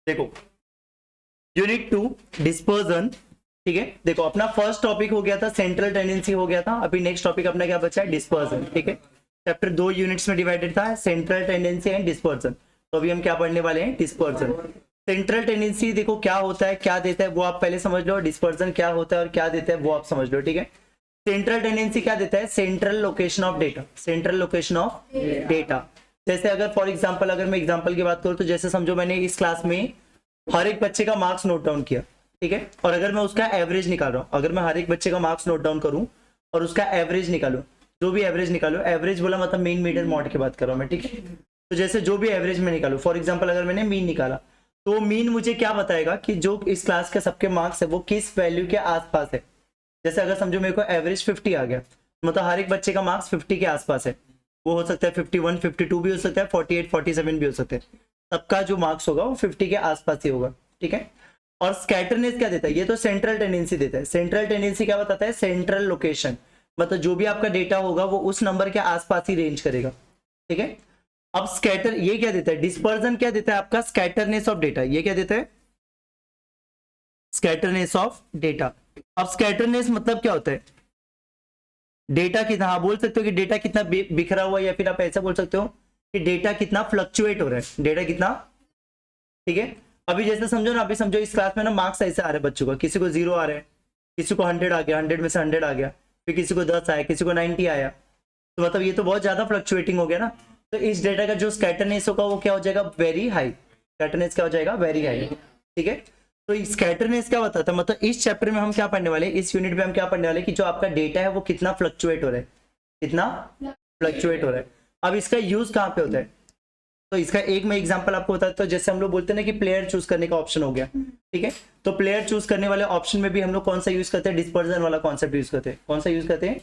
देखो unit 2 dispersion, ठीक है। देखो अपना फर्स्ट टॉपिक हो गया था सेंट्रल टेंडेंसी हो गया था, अभी नेक्स्ट टॉपिक अपना क्या बचा है, डिस्पर्जन, ठीक है। चैप्टर 2 यूनिट्स में डिवाइडेड था, सेंट्रल टेंडेंसी एंड डिस्पर्जन। तो अभी हम क्या पढ़ने वाले हैं, डिस्पर्जन। सेंट्रल टेंडेंसी देखो क्या होता है, क्या देता है वो आप पहले समझ लो, डिस्पर्जन क्या होता है और क्या देता है वो आप समझ लो, ठीक है। सेंट्रल टेंडेंसी क्या देता है, central location of data, central location of data. जैसे अगर फॉर एग्जांपल अगर मैं एग्जांपल की बात करूं तो जैसे समझो मैंने इस क्लास में हर एक बच्चे का मार्क्स नोट डाउन किया, ठीक है, और अगर मैं उसका एवरेज निकाल रहा हूं, अगर मैं हर एक बच्चे का मार्क्स नोट डाउन करूं और उसका एवरेज निकालूं, जो भी एवरेज निकालो, एवरेज बोला मतलब मीन मीडियन मॉड की बात कर रहा हूं मैं, ठीक है। तो जैसे जो भी एवरेज में निकालू, फॉर एग्जाम्पल अगर मैंने मीन निकाला तो मीन मुझे क्या बताएगा कि जो इस क्लास के सबके मार्क्स है वो किस वैल्यू के आसपास है। जैसे अगर समझो मेरे को एवरेज 50 आ गया, मतलब हर एक बच्चे का मार्क्स 50 के आसपास है, वो हो सकता है 51, 52 भी हो सकता है, 48, 47 भी हो सकते हैं, सबका जो मार्क्स होगा वो 50 के आसपास ही होगा, ठीक है। और स्कैटरनेस क्या देता है, ये तो सेंट्रल टेंडेंसी देता है। सेंट्रल टेंडेंसी क्या बताता है, सेंट्रल लोकेशन, मतलब जो भी आपका डेटा होगा वो उस नंबर के आसपास ही रेंज करेगा, ठीक है। अब स्कैटर ये क्या देता है, डिस्पर्जन क्या देता है आपका, स्कैटरनेस ऑफ डेटा, ये क्या देता है, स्कैटरनेस ऑफ डेटा। अब स्कैटरनेस मतलब क्या होता है, डेटा कितना, हाँ बोल सकते हो कि डेटा कितना बिखरा हुआ है, या फिर आप ऐसा बोल सकते हो कि डेटा कितना फ्लक्चुएट हो रहा है, डेटा कितना, ठीक है। अभी जैसे समझो ना, अभी समझो इस क्लास में ना मार्क्स ऐसे आ रहे हैं बच्चों का, किसी को 0 आ रहा है, किसी को 100 आ गया, 100 में से 100 आ गया, फिर किसी को 10 आया, किसी को 90 आया, तो मतलब ये तो बहुत ज्यादा फ्लक्चुएटिंग हो गया ना। तो इस डेटा का जो स्कैटरनेस होगा वो क्या हो जाएगा, वेरी हाई, स्कैटरनेस क्या हो जाएगा, वेरी हाई, ठीक है। तो स्कैटरनेस क्या बताता है, मतलब इस चैप्टर में हम क्या पढ़ने वाले, इस यूनिट में हम क्या पढ़ने वाले कि जो आपका डेटा है वो कितना फ्लक्चुएट हो रहा है, कितना फ्लक्चुएट हो रहा है। अब इसका यूज कहाँ पे होता है, तो इसका एक मैं एग्जांपल आपको बताता हूं। तो जैसे हम लोग बोलते हैं ना कि प्लेयर चूज करने का ऑप्शन हो गया, ठीक है, तो प्लेयर चूज करने वाले ऑप्शन में भी हम लोग कौन सा यूज करते हैं, डिस्पर्जन वाला कॉन्सेप्ट यूज करते हैं, कौन सा यूज करते हैं,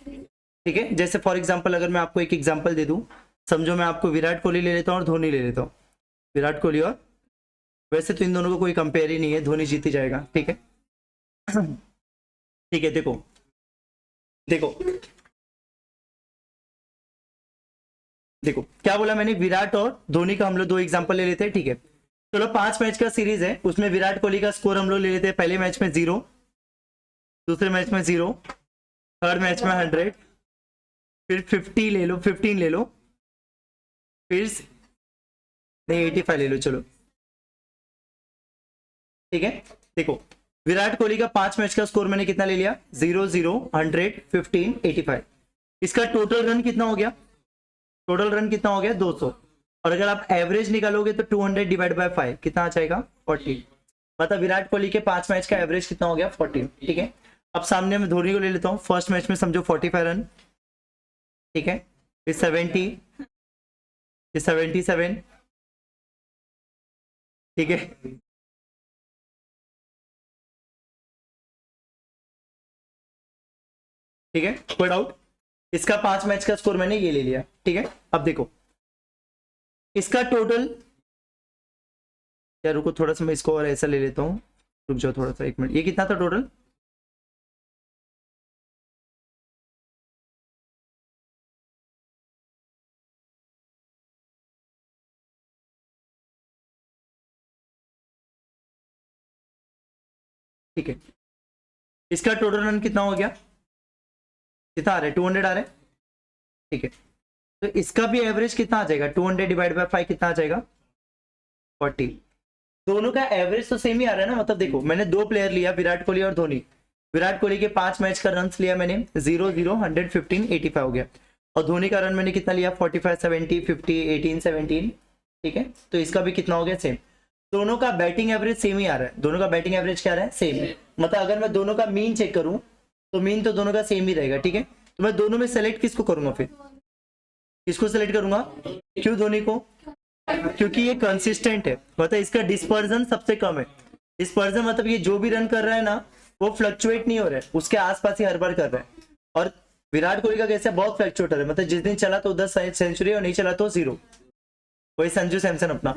ठीक है। जैसे फॉर एग्जांपल अगर मैं आपको एक एग्जांपल दे दूं, समझो मैं आपको विराट कोहली ले लेता हूं और धोनी ले लेता हूं, विराट कोहली और, वैसे तो इन दोनों को कोई कंपेयर ही नहीं है, धोनी जीत ही जाएगा, ठीक है। ठीक है, देखो देखो देखो क्या बोला मैंने, विराट और धोनी का हम लोग दो एग्जांपल ले लेते हैं, ठीक है। चलो 5 मैच का सीरीज है, उसमें विराट कोहली का स्कोर हम लोग ले लेते हैं, पहले मैच में 0, दूसरे मैच में 0, थर्ड मैच में 100, फिर 50 ले लो, 15 ले लो, फिर नहीं 85 ले लो, चलो ठीक है। देखो विराट कोहली का 5 मैच का स्कोर मैंने कितना ले लिया, 0, 0, 100, 15, 85। इसका टोटल रन कितना हो गया, टोटल रन कितना हो गया, 200। और अगर आप एवरेज निकालोगे तो 200 डिवाइड बाय 5 कितना आ जाएगा, 40। मतलब विराट कोहली के 5 मैच का एवरेज कितना हो गया, 40, ठीक है। अब सामने में धोनी को ले लेता हूँ, फर्स्ट मैच में समझो 45 रन, ठीक है, फिर 70, फिर 77, ठीक है, ठीक है, कोई डाउट। इसका 5 मैच का स्कोर मैंने ये ले लिया, ठीक है। अब देखो इसका टोटल, या रुको थोड़ा सा मैं इसको और ऐसा ले लेता हूँ, रुक जाओ थोड़ा सा, 1 मिनट, ये कितना था टोटल, ठीक है। इसका टोटल रन कितना हो गया, कितना आ रहा है, 200 आ रहा है, ठीक है। तो इसका भी एवरेज कितना आ जाएगा, 200 डिवाइड बाय 5 कितना आ जाएगा, 40। दोनों का एवरेज तो सेम ही आ रहा है ना, मतलब देखो मैंने दो प्लेयर लिया, विराट कोहली और धोनी। विराट कोहली के 5 मैच का रन लिया मैंने, 0, 0, 100, 15, 85 हो गया, और धोनी का रन मैंने कितना लिया, 45, 70, 50, 18, 17, ठीक है। तो इसका भी कितना हो गया, सेम। दोनों का बैटिंग एवरेज सेम ही आ रहा है, दोनों का बैटिंग एवरेज क्या आ रहा है, सेम। मतलब अगर मैं दोनों का मीन चेक करूं तो मीन तो दोनों का सेम ही रहेगा, ठीक है। तो मैं दोनों में सेलेक्ट किसको करूंगा, फिर किसको सेलेक्ट करूंगा, क्यों धोनी को, क्योंकि ये कंसिस्टेंट है, मतलब इसका डिस्पर्जन सबसे कम है। डिस्पर्जन मतलब ये जो भी रन कर रहा है ना वो फ्लक्चुएट नहीं हो रहा है, उसके आसपास ही हर बार कर रहा है। और विराट कोहली का कैसे बहुत फ्लक्चुएट हो रहा है, मतलब जिस दिन चला तो 10 सेंचुरी और नहीं चला तो 0। वही संजू सैमसन अपना,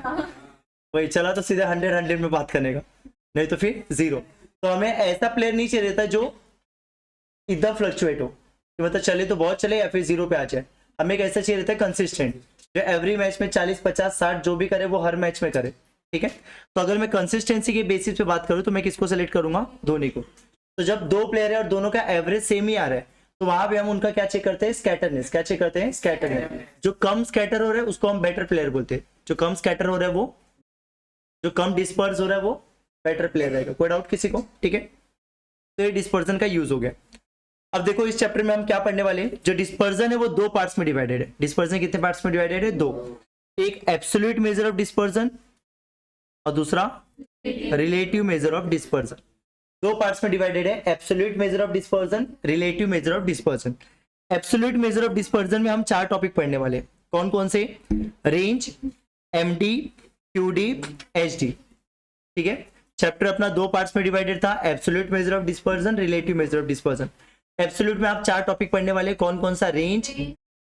वही चला तो सीधे 100, 100 में बात करने का, नहीं तो फिर 0। तो हमें ऐसा प्लेयर नहीं चाहिए था जो एकदम फ्लक्चुएट हो, मतलब चले तो बहुत चले या फिर 0 पे आ जाए। हमें कैसा चाहिए रहता है, कंसिस्टेंट, जो एवरी मैच में 40, 50, 60 जो भी करे वो हर मैच में करे, ठीक है। तो अगर मैं कंसिस्टेंसी के बेसिस पे बात करूं तो मैं किसको सेलेक्ट करूंगा, धोनी को। तो जब दो प्लेयर है और दोनों का एवरेज सेम ही आ रहा है तो वहां पे हम उनका क्या चेक करते हैं, स्कैटरनेस। क्या चेक करते हैं, स्कैटरनेस। जो कम स्कैटर हो रहा है उसको हम बेटर प्लेयर बोलते हैं, जो कम स्कैटर हो रहा है वो, जो कम डिस्पर्स हो रहा है वो बेटर प्लेयर रहेगा। कोई डाउट किसी को, ठीक है। तो ये डिस्पर्जन का यूज हो गया। अब देखो इस चैप्टर में हम क्या पढ़ने वाले हैं, जो डिस्पर्जन है वो दो पार्ट्स में डिवाइडेड है। डिस्पर्जन कितने पार्ट्स में डिवाइडेड है, दो। एक एब्सोल्यूट मेजर ऑफ डिस्पर्जन और दूसरा रिलेटिव मेजर ऑफ डिस्पर्जन। दो पार्ट्स में डिवाइडेड है, absolute measure of dispersion, relative measure of dispersion. Absolute measure of dispersion में हम चार टॉपिक पढ़ने वाले, कौन कौन से, रेंज, एमडी, क्यूडी, एचडी, ठीक है। चैप्टर अपना दो पार्ट्स में डिवाइडेड था, absolute measure of dispersion, relative measure of dispersion. Absolute में आप चार टॉपिक पढ़ने वाले, कौन कौन सा, रेंज,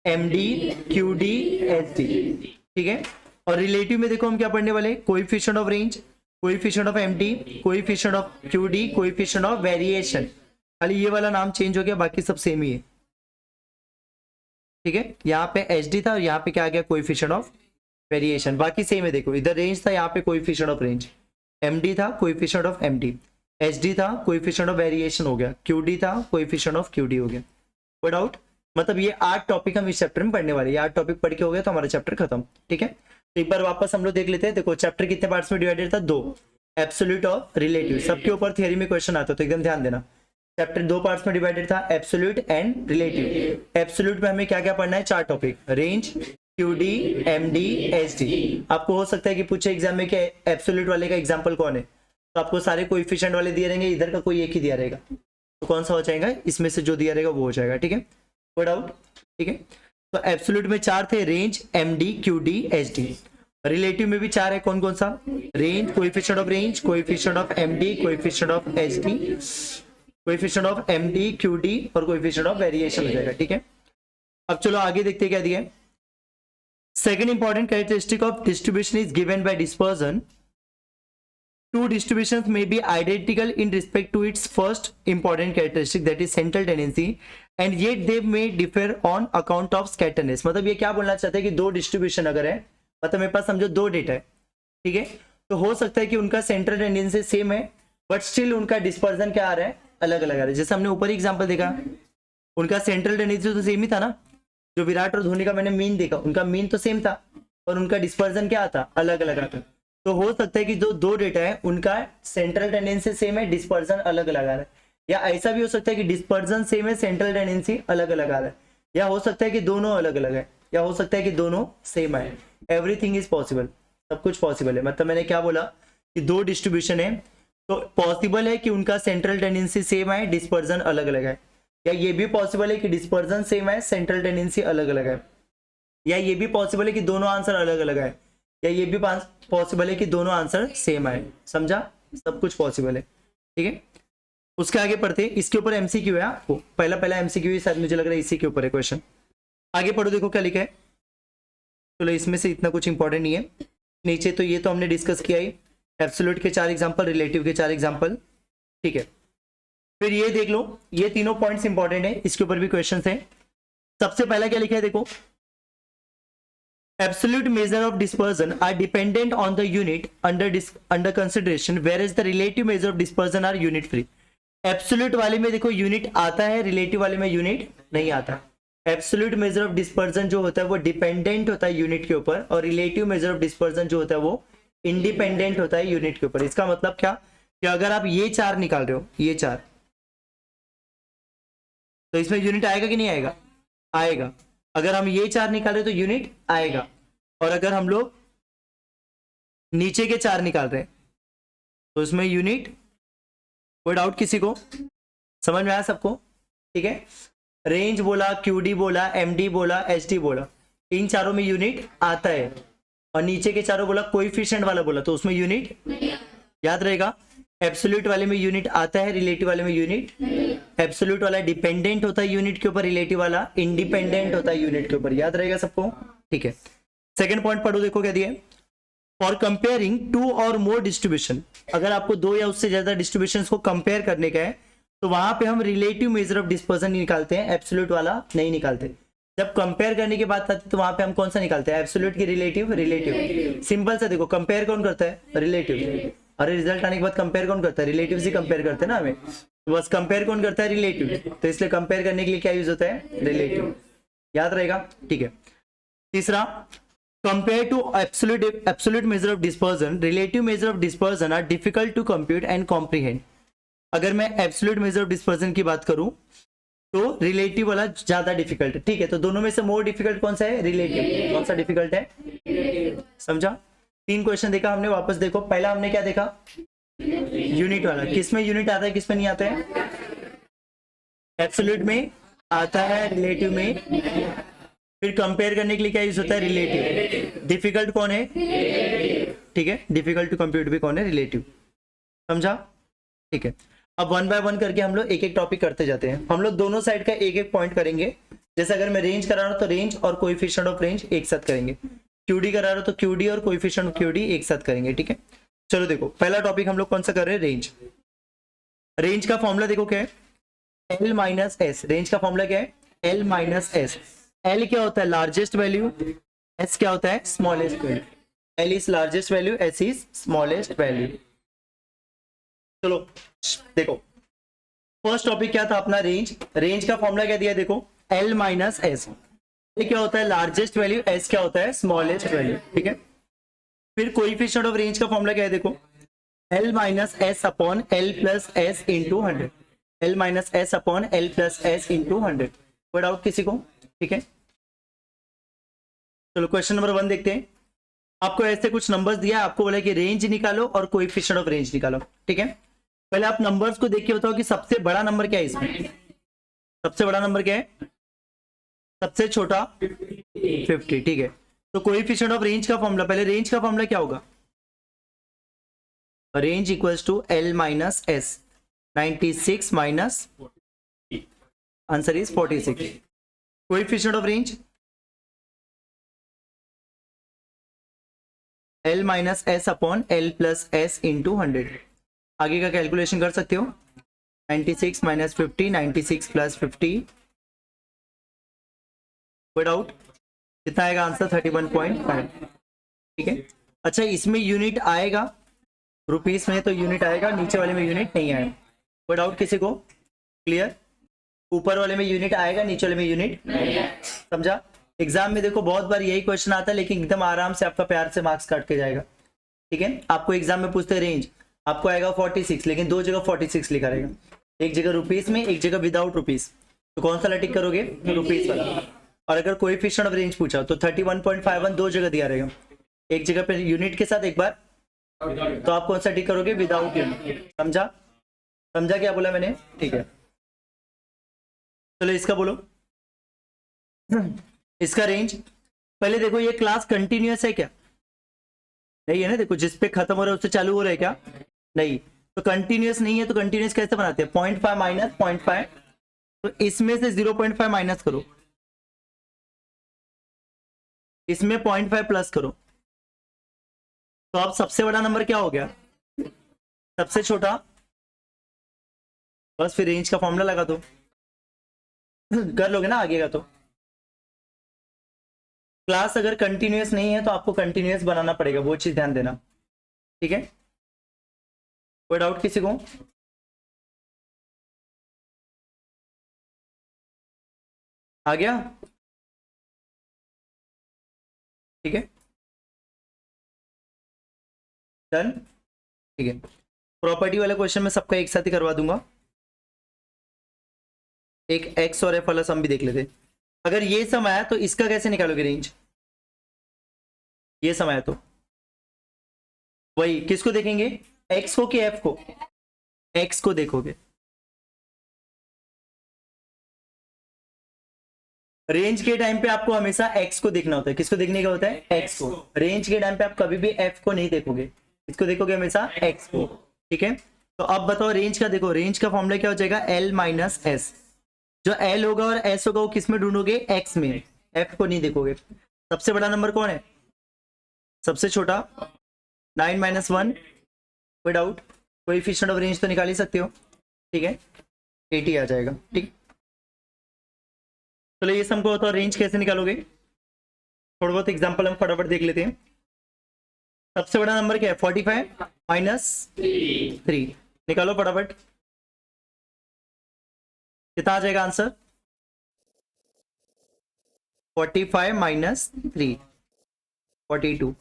एमडी, क्यूडी, एचडी, ठीक है। और रिलेटिव में देखो हम क्या पढ़ने वाले, coefficient of range, coefficient of MD, coefficient of QD, coefficient of variation. खाली ये वाला नाम चेंज हो गया, बाकी सब सेम ही है, ठीक है। यहाँ पे एचडी था और यहाँ पे क्या आ गया, कोएफिशिएंट ऑफ वेरिएशन, बाकी सेम है। देखो इधर रेंज था, यहाँ पे कोएफिशिएंट ऑफ रेंज, एमडी था कोएफिशिएंट ऑफ एमडी, एचडी था कोएफिशिएंट ऑफ वेरिएशन हो गया, क्यूडी था कोएफिशिएंट ऑफ क्यूडी हो गया। कोई डाउट, मतलब ये 8 टॉपिक हम इस चैप्टर में पढ़ने वाले, ये 8 टॉपिक पढ़ के हो गया तो हमारा चैप्टर खत्म, ठीक है। तो एक बार वापस हम लोग देख लेते हैं। देखो चैप्टर कितने पार्ट्स में डिवाइडेड था, दो, एब्सोल्यूट और रिलेटिव। सबके ऊपर थियरी में क्वेश्चन आता है तो एकदम ध्यान देना। चैप्टर दो पार्ट्स में डिवाइडेड था, एब्सोल्यूट एंड रिलेटिव। एब्सोल्यूट में हमें क्या क्या पढ़ना है, चार topic, range, QD, MD, HD. आपको हो सकता है कि पूछे एग्जाम में कि एब्सोल्यूट वाले का एग्जांपल कौन है, तो आपको सारे कोएफिशिएंट वाले दिए रहेंगे, इधर का कोई एक ही दिया रहेगा, तो कौन सा हो जाएगा, इसमें से जो दिया रहेगा वो हो जाएगा, ठीक है। कोई डाउट, ठीक है। तो एब्सोल्यूट में चार थे, range, MD, QD, HD. Relative में भी चार है, कौन कौन सा, range, coefficient of range, coefficient of MD, coefficient of HD, coefficient of MD, QD और कोएफिशिएंट ऑफ वेरिएशन हो जाएगा, ठीक है। अब चलो आगे देखते हैं क्या दिया है। Second important characteristic of distribution is given by dispersion. Two distributions may be identical in respect to its first important characteristic, that is central tendency, and yet they may differ on account of scatterness. मतलब ये क्या बोलना चाहते हैं कि दो distribution अगर है, मतलब मेरे पास समझो दो डेटा है, ठीक है, तो हो सकता है कि उनका सेंट्रल टेंडेंसी सेम है बट स्टिल उनका डिस्पर्जन क्या आ रहा है, अलग अलग आ रहा है। जैसे हमने ऊपर एग्जाम्पल देखा, उनका सेंट्रल टेंडेंसी तो सेम ही था ना, जो विराट और धोनी का मैंने मीन देखा, उनका मीन तो सेम था और उनका डिस्पर्जन क्या आता, अलग अलग आता। तो हो सकता है कि जो दो डेटा है उनका सेंट्रल टेंडेंसी सेम है, डिस्पर्जन अलग अलग आ रहा है, या ऐसा भी हो सकता है कि डिस्पर्जन सेम है, सेंट्रल टेंडेंसी अलग अलग आ रहा है, या हो सकता है कि दोनों अलग अलग है, या हो सकता है कि दोनों सेम है। एवरीथिंग इज पॉसिबल, सब कुछ पॉसिबल है। मतलब मैंने क्या बोला कि दो डिस्ट्रीब्यूशन है तो पॉसिबल है कि उनका सेंट्रल टेंडेंसी सेम है, डिस्पर्जन अलग अलग है, या ये भी पॉसिबल है कि डिस्पर्जन सेम है, सेंट्रल टेंडेंसी अलग अलग है, या ये भी पॉसिबल है कि दोनों आंसर अलग अलग है, या ये भी पॉसिबल है कि दोनों आंसर सेम आए। समझा, सब कुछ पॉसिबल है, ठीक है। उसके आगे पढ़ते हैं, इसके ऊपर एमसीक्यू है आपको, पहला एमसीक्यू ही शायद मुझे लग रहा है इसी के ऊपर है क्वेश्चन। आगे पढ़ो, देखो क्या लिखा है। चलो इसमें से इतना कुछ इंपॉर्टेंट नहीं है, नीचे तो ये तो हमने डिस्कस किया ही, एब्सोल्यूट के 4 एग्जाम्पल, रिलेटिव के 4 एग्जाम्पल, ठीक है। फिर ये देख लो, ये तीनों पॉइंट्स इंपॉर्टेंट है, इसके ऊपर भी क्वेश्चन है। सबसे पहला क्या लिखा है, देखो, absolute measure of dispersion are dependent on the unit under consideration, where is the relative measure of dispersion are unit free. Absolute वाले में देखो यूनिट आता है, रिलेटिव वाले में यूनिट नहीं आता। एब्सोल्यूट मेजर ऑफ डिस्पर्जन जो होता है वो डिपेंडेंट होता है यूनिट के ऊपर, और रिलेटिव मेजर ऑफ डिस्पर्जन जो होता है वो इंडिपेंडेंट होता है यूनिट के ऊपर। इसका मतलब क्या, कि अगर आप ये 4 निकाल रहे हो, ये 4, तो इसमें यूनिट आएगा कि नहीं आएगा, आएगा। अगर हम ये 4 निकाल रहे तो यूनिट आएगा, और अगर हम लोग नीचे के 4 निकाल रहे हैं तो इसमें यूनिट, कोई डाउट किसी को, समझ में आया सबको, ठीक है। रेंज बोला, क्यूडी बोला, एमडी बोला, एचडी बोला, इन चारों में यूनिट आता है, और नीचे के चारों बोला कोएफिशिएंट वाला बोला तो उसमें यूनिट, याद रहेगा। एब्सोल्यूट वाले में यूनिट आता है, रिलेटिव वाले में यूनिट, एब्सोल्यूट वाला डिपेंडेंट होता है यूनिट के ऊपर, रिलेटिव वाला इंडिपेंडेंट होता है यूनिट के ऊपर, याद रहेगा सबको, ठीक है। सेकंड पॉइंट पढ़ो, देखो क्या दिया है, फॉर कंपेयरिंग 2 और मोर डिस्ट्रीब्यूशन, अगर आपको 2 या उससे ज्यादा डिस्ट्रीब्यूशन को कंपेयर करने का है तो वहां पे हम रिलेटिव मेजर ऑफ डिस्पर्जन निकालते हैं, एब्सोल्यूट वाला नहीं निकालते। जब कंपेयर करने की बात आती है तो वहां पे हम कौन सा निकालते हैं, एब्सोल्यूट की रिलेटिव, रिलेटिव। सिंपल सा देखो, कंपेयर कौन करता है, रिलेटिव। अरे रिजल्ट आने के बाद कंपेयर कौन करता है, रिलेटिव से कंपेयर करते हैं ना हमें, तो बस कंपेयर कौन करता है, रिलेटिव। तो इसलिए कंपेयर करने के लिए क्या यूज होता है, रिलेटिव। याद रहेगा, ठीक है। तीसरा, compare to absolute measure of dispersion, relative measure of dispersion are difficult to compute and comprehend. अगर मैं एब्सोल्यूट मेजर ऑफ डिस्पर्जन की बात करूं तो रिलेटिव वाला ज्यादा डिफिकल्ट है, ठीक है। तो दोनों में से मोर डिफिकल्ट कौन सा है, रिलेटिव। कौन सा डिफिकल्ट है, समझा। 3 क्वेश्चन देखा हमने, वापस देखो। पहला हमने क्या देखा, यूनिट वाला। किसमें यूनिट आता है, किसमें नहीं आता है, एब्सोल्यूट में आता है, रिलेटिव में। फिर कंपेयर करने के लिए क्या यूज होता है, रिलेटिव। डिफिकल्ट कौन है, ठीक है, डिफिकल्ट टू कंप्यूट भी कौन है, रिलेटिव। समझा, ठीक है। अब 1 बाय 1 करके हम लोग एक एक टॉपिक करते जाते हैं। हम लोग दोनों साइड का एक एक पॉइंट करेंगे। जैसे अगर मैं रेंज करा रहा हूं तो रेंज और कोएफिशिएंट ऑफ रेंज एक साथ करेंगे। क्यूडी करा रहा हूं तो क्यूडी और कोएफिशिएंट ऑफ क्यूडी एक साथ करेंगे, ठीक है। चलो देखो, पहला टॉपिक हम लोग कौन सा कर रहे हैं, रेंज। रेंज का फॉर्मूला देखो क्या है, एल माइनस एस। रेंज का फॉर्मूला क्या है, एल माइनस एस। एल क्या होता है, लार्जेस्ट वैल्यू, एस क्या होता है, smallest value. L is largest value, S is smallest value. चलो देखो, फर्स्ट टॉपिक क्या था अपना, रेंज। रेंज का फॉर्मूला क्या दिया, देखो, एल माइनस एस। ये क्या होता है, लार्जेस्ट वैल्यू, एस क्या होता है, स्मॉलेस्ट वैल्यू, ठीक है। फिर कोएफिशिएंट ऑफ रेंज का फॉर्मूला क्या है, देखो, L minus S upon L plus S into 100। L minus S upon L plus S into 100। कोई डाउट किसी को, ठीक है। चलो क्वेश्चन नंबर 1 देखते हैं। आपको ऐसे कुछ नंबर्स दिया, आपको बोला कि रेंज निकालो और कोएफिशिएंट ऑफ रेंज निकालो, ठीक है। पहले आप नंबर्स को देख के बताओ कि सबसे बड़ा नंबर क्या है इसमें, सबसे बड़ा नंबर क्या है, सबसे छोटा 50, ठीक है। तो कोएफिशिएंट ऑफ रेंज का फॉर्मूला, पहले रेंज का फॉर्मूला क्या होगा, range equals to L minus S. 96 minus, answer is 46। Coefficient of range L minus S upon L plus S into 100। आगे का कैलकुलेशन कर सकते हो, 96 माइनस 50, 96 प्लस 50। कोई डाउट, कितना आएगा आंसर, 31.5, ठीक है। अच्छा, इसमें यूनिट आएगा, रुपीस में तो यूनिट आएगा, नीचे वाले में यूनिट नहीं आएगा। कोई डाउट किसी को, क्लियर। ऊपर वाले में यूनिट आएगा, नीचे वाले में यूनिट, समझा। एग्जाम में देखो बहुत बार यही क्वेश्चन आता है, लेकिन एकदम आराम से आपका प्यार से मार्क्स काट के जाएगा, ठीक है। आपको एग्जाम में पूछते रेंज, आपको आएगा 46, लेकिन 2 जगह 46 लिखा रहेगा, एक जगह रुपीस में, एक जगह विदाउट रुपीस। तो कौन सा टिक करोगे, रुपीस वाला। और अगर कोएफिशिएंट ऑफ रेंज पूछा तो 31.51 2 जगह दिया रहेगा, एक जगह पे यूनिट के साथ एक बार, तो आप कौन सा टिक करोगे, विदाउट यूनिट। समझा, समझा क्या बोला मैंने, ठीक है। चलो इसका बोलो, इसका रेंज। पहले देखो, ये क्लास कंटिन्यूअस है क्या, नहीं है ना। देखो, जिस पे खत्म हो रहा है उससे चालू हो रहा है क्या, नहीं। तो कंटिन्यूअस नहीं है, तो कंटिन्यूअस कैसे बनाते हैं, 0.5 माइनस 0.5। तो इसमें से 0.5 माइनस करो, इसमें 0.5 प्लस करो, तो अब सबसे बड़ा नंबर क्या हो गया, सबसे छोटा। बस फिर रेंज का फॉर्मूला लगा दो, कर लोगे ना आगे का। तो क्लास अगर कंटिन्यूअस नहीं है तो आपको कंटिन्यूअस बनाना पड़ेगा, वो चीज ध्यान देना, ठीक है। कोई डाउट किसी को, आ गया, ठीक है, डन, ठीक है। प्रॉपर्टी वाला क्वेश्चन में सबका एक साथ ही करवा दूंगा। एक एक्स और एफ वाला सम भी देख लेते। अगर ये सम आया तो इसका कैसे निकालोगे रेंज, ये सम आया तो वही किसको देखेंगे, एक्स को कि एफ को, एक्स को देखोगे। रेंज के टाइम पे आपको हमेशा एक्स को देखना होता है, किसको देखने का होता है, एक्स को। रेंज के टाइम पे आप कभी भी एफ को नहीं देखोगे, किसको देखोगे, हमेशा एक्स को, ठीक है। तो अब बताओ रेंज का, देखो रेंज का फॉर्मूला क्या हो जाएगा, एल माइनस एस। जो एल होगा और एस होगा वो किस में ढूंढोगे, एक्स में, एफ को नहीं देखोगे। सबसे बड़ा नंबर कौन है, सबसे छोटा, 9 माइनस 1। कोई डाउट, कोएफिशिएंट ऑफ रेंज तो निकाल ही सकते हो, ठीक है, 80 आ जाएगा, ठीक। चलो ये सम को बताओ, रेंज कैसे निकालोगे? थोड़ा बहुत एग्जांपल हम फटाफट देख लेते हैं। सबसे बड़ा नंबर क्या है? 45 माइनस 3, निकालो फटाफट, कितना आ जाएगा आंसर? 45 माइनस 3, 42।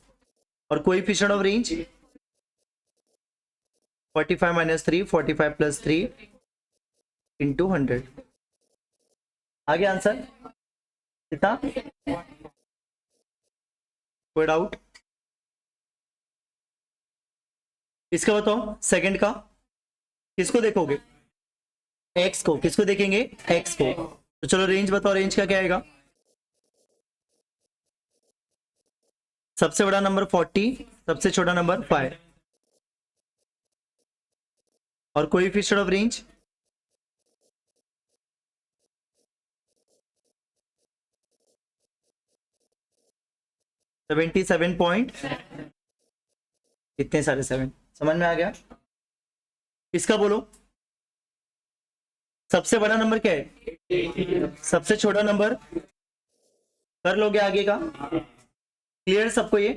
और coefficient of range 45 minus 3, 45 plus 3 into 100। आगे आंसर कितना? कोई डाउट? इसका बताओ सेकंड का, किसको देखोगे? एक्स को। किसको देखेंगे? एक्स को। तो चलो रेंज बताओ, रेंज का क्या आएगा? सबसे बड़ा नंबर 40, सबसे छोटा नंबर 5। और कोएफिशिएंट ऑफ रेंज 77 पॉइंट, इतने सारे 7। समझ में आ गया? इसका बोलो सबसे बड़ा नंबर क्या है, सबसे छोटा नंबर। कर लोगे आगे का? क्लियर सबको? ये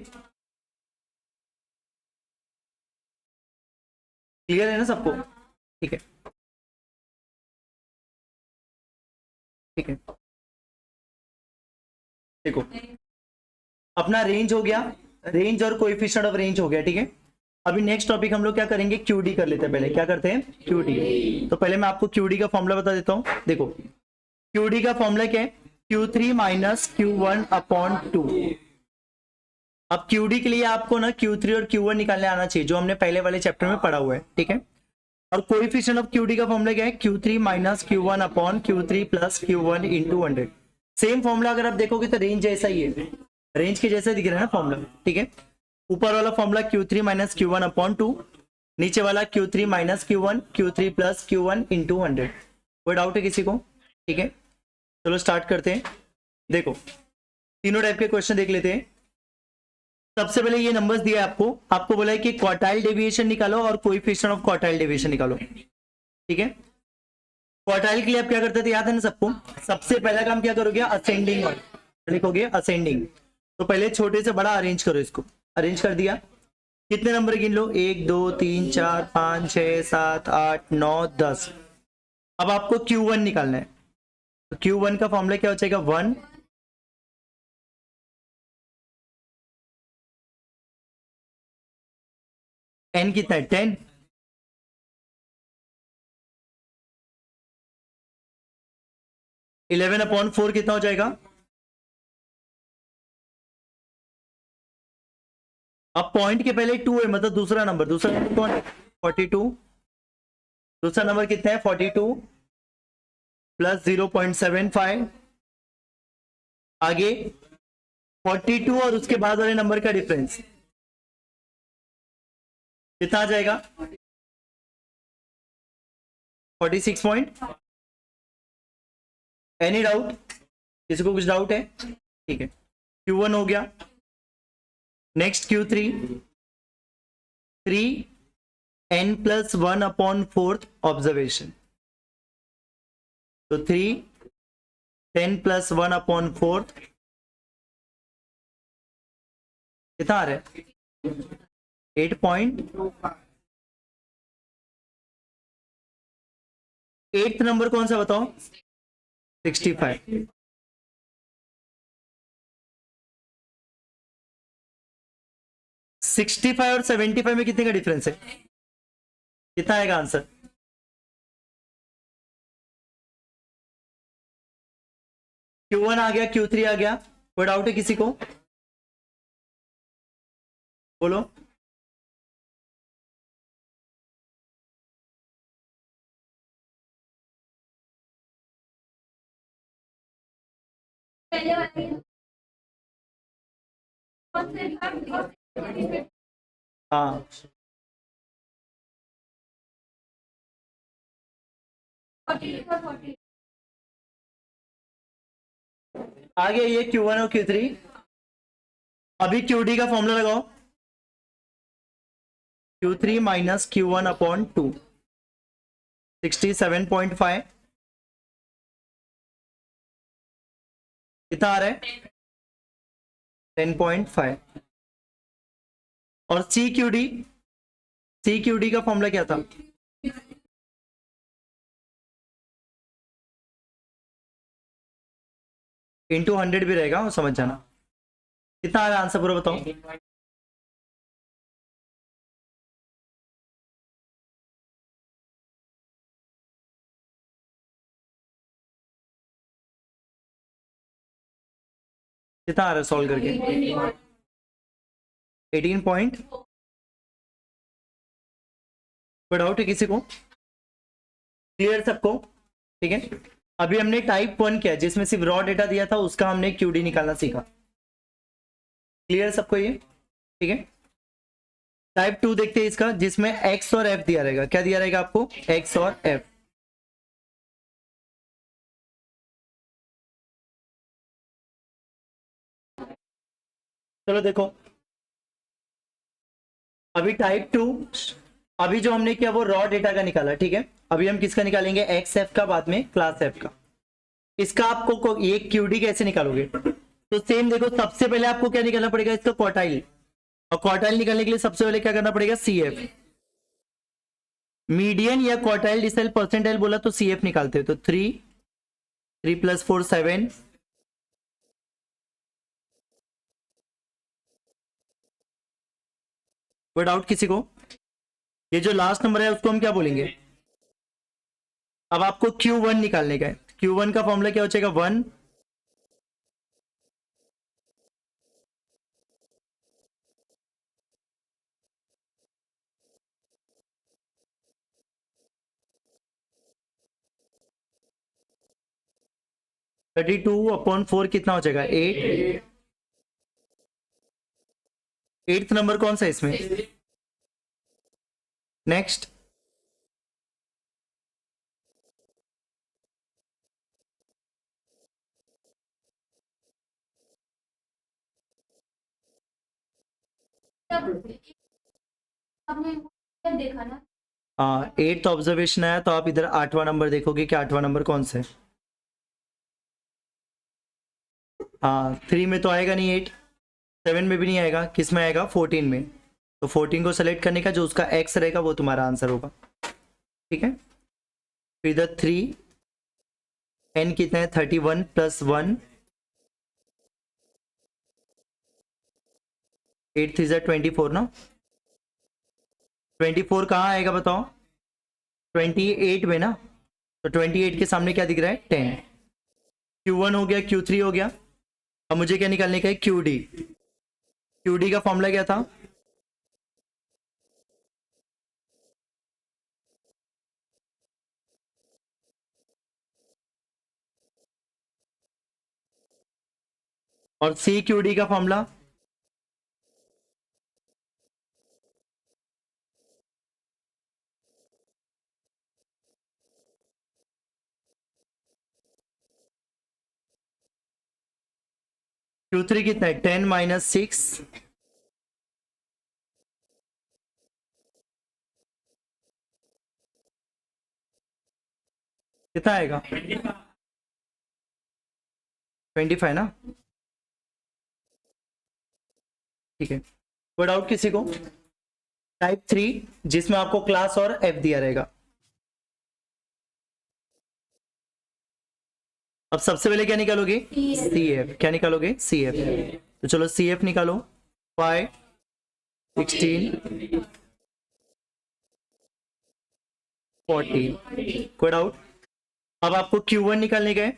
क्लियर है ना सबको? ठीक है, ठीक है। देखो अपना रेंज हो गया, रेंज और कोएफिशिएंट ऑफ रेंज हो गया, ठीक है। अभी नेक्स्ट टॉपिक हम लोग क्या करेंगे? क्यूडी कर लेते हैं। पहले क्या करते हैं? क्यूडी। तो पहले मैं आपको क्यूडी का फॉर्मूला बता देता हूं। देखो क्यूडी का फॉर्मूला क्या है? Q3 minus Q1 upon 2। अब क्यूडी के लिए आपको ना Q3 और Q1 निकालने आना चाहिए, जो हमने पहले वाले चैप्टर में पढ़ा हुआ है, ठीक है। और कोएफिशिएंट ऑफ क्यूडी का फॉर्मूला क्या है? Q3 minus Q1 upon Q3 plus Q1 into 100। Same formula अगर आप देखोगे तो रेंज जैसा ही है, रेंज के जैसा दिख रहा है ना फॉर्मूला, ठीक है। ऊपर वाला formula Q3 minus Q1 upon 2, नीचे वाला Q3 minus Q1 Q3 plus Q1 into 100। कोई डाउट है किसी को? ठीक है, चलो स्टार्ट करते हैं। देखो तीनों टाइप के क्वेश्चन देख लेते हैं। सबसे पहले ये नंबर्स दिया है आपको, आपको बोला है कि क्वार्टाइल डेविएशन निकालो और कोएफिशिएंट ऑफ क्वार्टाइल डेविएशन निकालो, ठीक है। क्वार्टाइल के लिए आप क्या करते थे, याद है ना सबको? सबसे पहला काम क्या करोगे? असेंडिंग लिखोगे, असेंडिंग। तो पहले छोटे से बड़ा अरेंज करो, इसको अरेंज कर दिया। कितने नंबर गिन लो? 1 2 3 4 5 6 7 8 9 10। अब आपको Q1 निकालना है। तो Q1 का फॉर्मूला क्या हो जाएगा? 1 n कितना है? 10। इलेवन अपॉन 4 कितना हो जाएगा? अब पॉइंट के पहले 2 है, मतलब दूसरा नंबर। दूसरा नंबर कौन है? 42। दूसरा नंबर कितना है? 42 प्लस 0.75। आगे 42 और उसके बाद वाले नंबर का डिफरेंस कितना आ जाएगा? 46 पॉइंट। Any doubt? किसी को कुछ डाउट है? ठीक है, Q1 हो गया। Next Q3, 3 n plus 1 upon 4th observation. तो 3 10 प्लस 1 अपॉन 4th कितना आ रहा है? 8.25। एट्थ नंबर कौन सा बताओ? 65। 65 और 75 में कितने का डिफरेंस है? कितना आएगा आंसर? Q1 आ गया, Q3 आ गया। कोई डाउट है किसी को? बोलो। हाँ आ गया ये Q1 और Q3। अभी QD का फॉर्मूला लगाओ। Q3 माइनस Q1 अपॉन 2, 67.5 कितना आ रहा है 10.5। और सी क्यू डी का फॉर्मूला क्या था? इंटू 100 भी रहेगा, वो समझ जाना। कितना आ रहा है आंसर पूरा बताओ। कितना आ रहा है सॉल्व करके? 18 पॉइंट। कोई डाउट है किसी को? क्लियर सबको? ठीक है, अभी हमने टाइप 1 किया जिसमें सिर्फ रॉ डेटा दिया था, उसका हमने क्यूडी निकालना सीखा। क्लियर सबको ये? ठीक है, टाइप 2 देखते हैं इसका, जिसमें एक्स और एफ दिया रहेगा। क्या दिया रहेगा आपको? एक्स और एफ। चलो देखो, अभी टाइप 2, अभी जो हमने किया वो रॉ डेटा का निकाला, ठीक है। अभी हम किसका निकालेंगे? एक्स एफ का, बाद में क्लास एफ का। इसका आपको ये क्यूडी कैसे निकालोगे? तो सेम देखो, सबसे पहले आपको क्या निकालना पड़ेगा? इसका क्वार्टाइल। और क्वार्टाइल निकालने के लिए सबसे पहले क्या करना पड़ेगा? C F. मीडियन या क्वार्टाइल डिसाइल परसेंटाइल बोला तो सी एफ निकालते हो। तो 3 + 4 7। कोई डाउट किसी को? ये जो लास्ट नंबर है उसको हम क्या बोलेंगे? अब आपको Q1 निकालने का है। Q1 का फॉर्मूला क्या हो जाएगा? 1 32/4 कितना हो जाएगा? 8। 8th नंबर कौन सा है इसमें? नेक्स्ट, देखा ना। हाँ 8th ऑब्जर्वेशन आया, तो आप इधर 8वां नंबर देखोगे कि 8वां नंबर कौन सा है। हाँ 3 में तो आएगा नहीं 8, 7 में भी नहीं आएगा, किस में आएगा? 14 में। तो 14 को सेलेक्ट करने का, जो उसका एक्स रहेगा वो तुम्हारा आंसर होगा। ठीक है, तो इधर 3, n कितना है? 31 + 1, 8 3 24 ना। 24 कहाँ आएगा बताओ? 28 में ना। तो 28 के सामने क्या दिख रहा है? 10। Q1 हो गया, Q3 हो गया। अब मुझे क्या निकालने का है? QD। QD का फॉर्मूला क्या था? और CQD का फॉर्मूला? Q3 कितना है? 10 - 6। कितना आएगा? 25 ना। ठीक है, कोई डाउट किसी को? टाइप 3 जिसमें आपको क्लास और एफ दिया रहेगा। अब सबसे पहले क्या निकालोगे? C F. क्या निकालोगे? C F. तो चलो सी एफ निकालो। 5 16 40। कोई डाउट? अब आपको Q1 निकालने का है।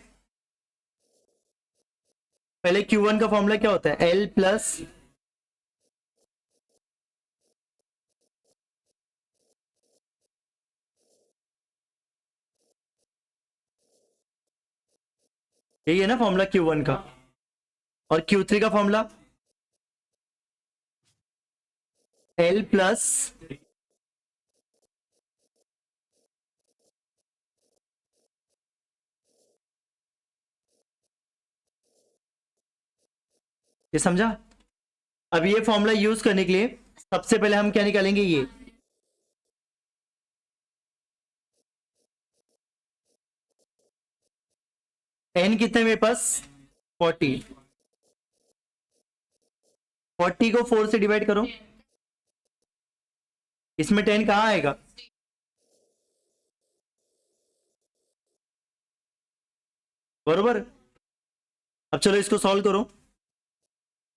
पहले Q1 का फॉर्मूला क्या होता है? L प्लस यही है ना फॉर्मूला Q1 का। और Q3 का फॉर्मूला L प्लस ये समझा? अब ये फॉर्मूला यूज करने के लिए सबसे पहले हम क्या निकालेंगे? ये n कितने मेरे पास? 40 40 को 4 से डिवाइड करो, इसमें 10 कहाँ आएगा? बरोबर। अब चलो इसको सॉल्व करो,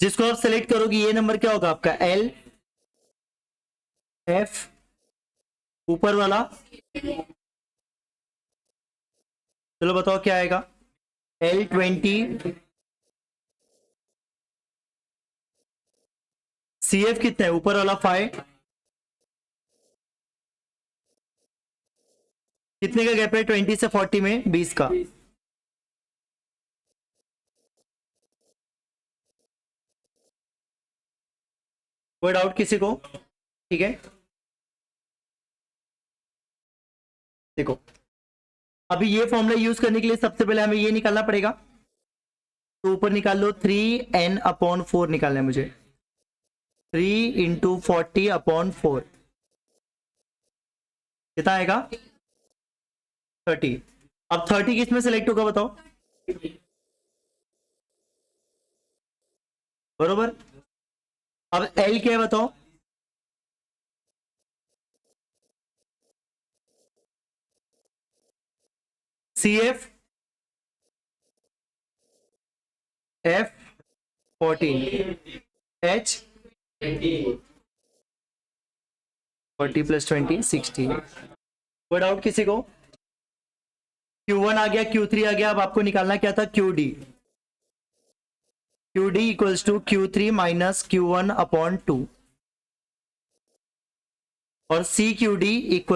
जिसको आप सेलेक्ट करोगे ये नंबर क्या होगा आपका? एल एफ ऊपर वाला, चलो बताओ क्या आएगा? L20, CF कितना है ऊपर वाला? 5, कितने का गैप है 20 से 40 में? 20 का। कोई डाउट किसी को? ठीक है, देखो अभी ये फॉर्मूला यूज करने के लिए सबसे पहले हमें ये निकालना पड़ेगा, तो ऊपर निकाल लो 3n/4 निकालना है मुझे, 3 × 40/4 कितना आएगा? 30। अब 30 किस में सेलेक्ट होगा बताओ? बरोबर। अब L क्या है बताओ? CF F14 H 40 + 20 60। कोई डाउट किसी को? Q1 आ गया, Q3 आ गया, अब आपको निकालना क्या था? QD। QD = Q3 - Q1/2 और CQD =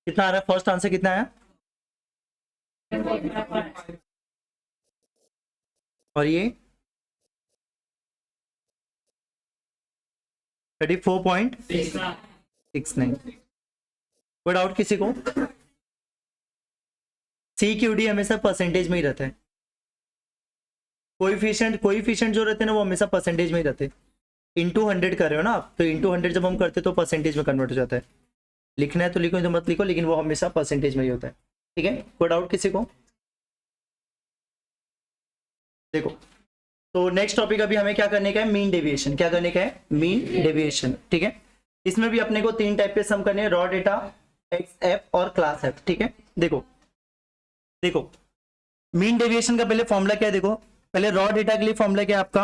कितना आ रहा है? फर्स्ट आंसर कितना है? और ये 34.69। कोई डाउट किसी को? CQD हमेशा परसेंटेज में ही रहता है, कोएफिशिएंट जो रहते हैं ना वो हमेशा परसेंटेज में ही रहते हैं। इंटू 100 कर रहे हो ना आप, तो इंटू 100 जब हम करते हैं तो परसेंटेज में कन्वर्ट हो जाता है। लिखना है तो लिखो, तो मत लिखो, लेकिन वो हमेशा परसेंटेज में ही होता है। ठीक है, कोई डाउट किसी को? देखो तो नेक्स्ट टॉपिक अभी हमें क्या करने का है? Mean deviation. क्या करने का है? Mean deviation. ठीक है, इसमें भी अपने को 3 टाइप के सम करने हैं, रॉ डेटा, XF और क्लास F। ठीक है, देखो मीन डेविएशन का पहले फॉर्मूला क्या है? देखो पहले रॉ डेटा के लिए फॉर्मूला क्या है आपका?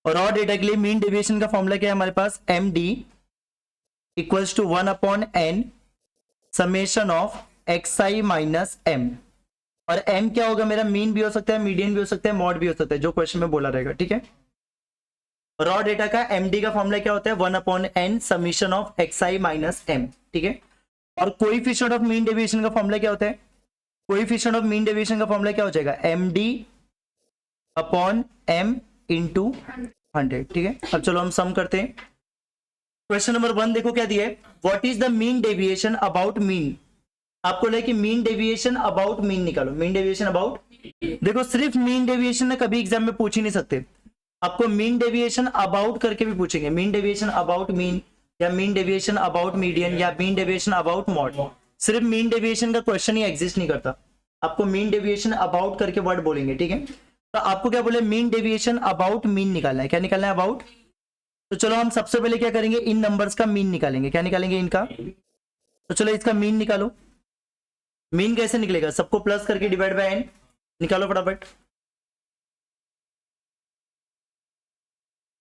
और रॉ डेटा के लिए मीन डेविएशन का फॉर्मूला क्या है हमारे पास? MD = 1/n summation of xi - m। और m क्या होगा मेरा? मीन भी हो सकता है, मीडियन भी हो सकता है, मॉड भी हो सकता है, जो क्वेश्चन में बोला रहेगा। ठीक है, रॉ डेटा का MD का फॉर्मूला क्या होता है? 1/n summation of xi - m। ठीक है, और कोएफिशिएंट ऑफ मीन डेविएशन का फॉर्मूला क्या होता है? कोएफिशिएंट ऑफ मीन डेविएशन का फॉर्मूला क्या हो जाएगा? MD/m × 100। ठीक है, अब चलो हम सम करते हैं। क्वेश्चन नंबर 1 देखो क्या दिया है? What is the mean deviation about mean? आपको लगे कि मीन डेविएशन अबाउट मीन निकालो। मीन डेविएशन अबाउट, देखो सिर्फ मीन डेविएशन ना कभी एग्जाम में पूछ ही नहीं सकते, आपको मीन डेविएशन अबाउट करके भी पूछेंगे। मीन डेविएशन अबाउट मीन, या मीन डेविएशन अबाउट मीडियन, या मीन डेविएशन अबाउट मॉड। सिर्फ मीन डेविएशन का क्वेश्चन ही एग्जिस्ट नहीं करता, आपको मीन डेविएशन अबाउट करके वर्ड बोलेंगे। ठीक है, तो आपको क्या बोले? मीन डेविएशन अबाउट मीन निकालना है। क्या निकालना है? अबाउट। तो चलो हम सबसे पहले क्या करेंगे? इन नंबर्स का मीन निकालेंगे। क्या निकालेंगे? इनका। तो चलो इसका मीन निकालो। मीन कैसे निकलेगा? सबको प्लस करके डिवाइड बाय n निकालो फटाफट।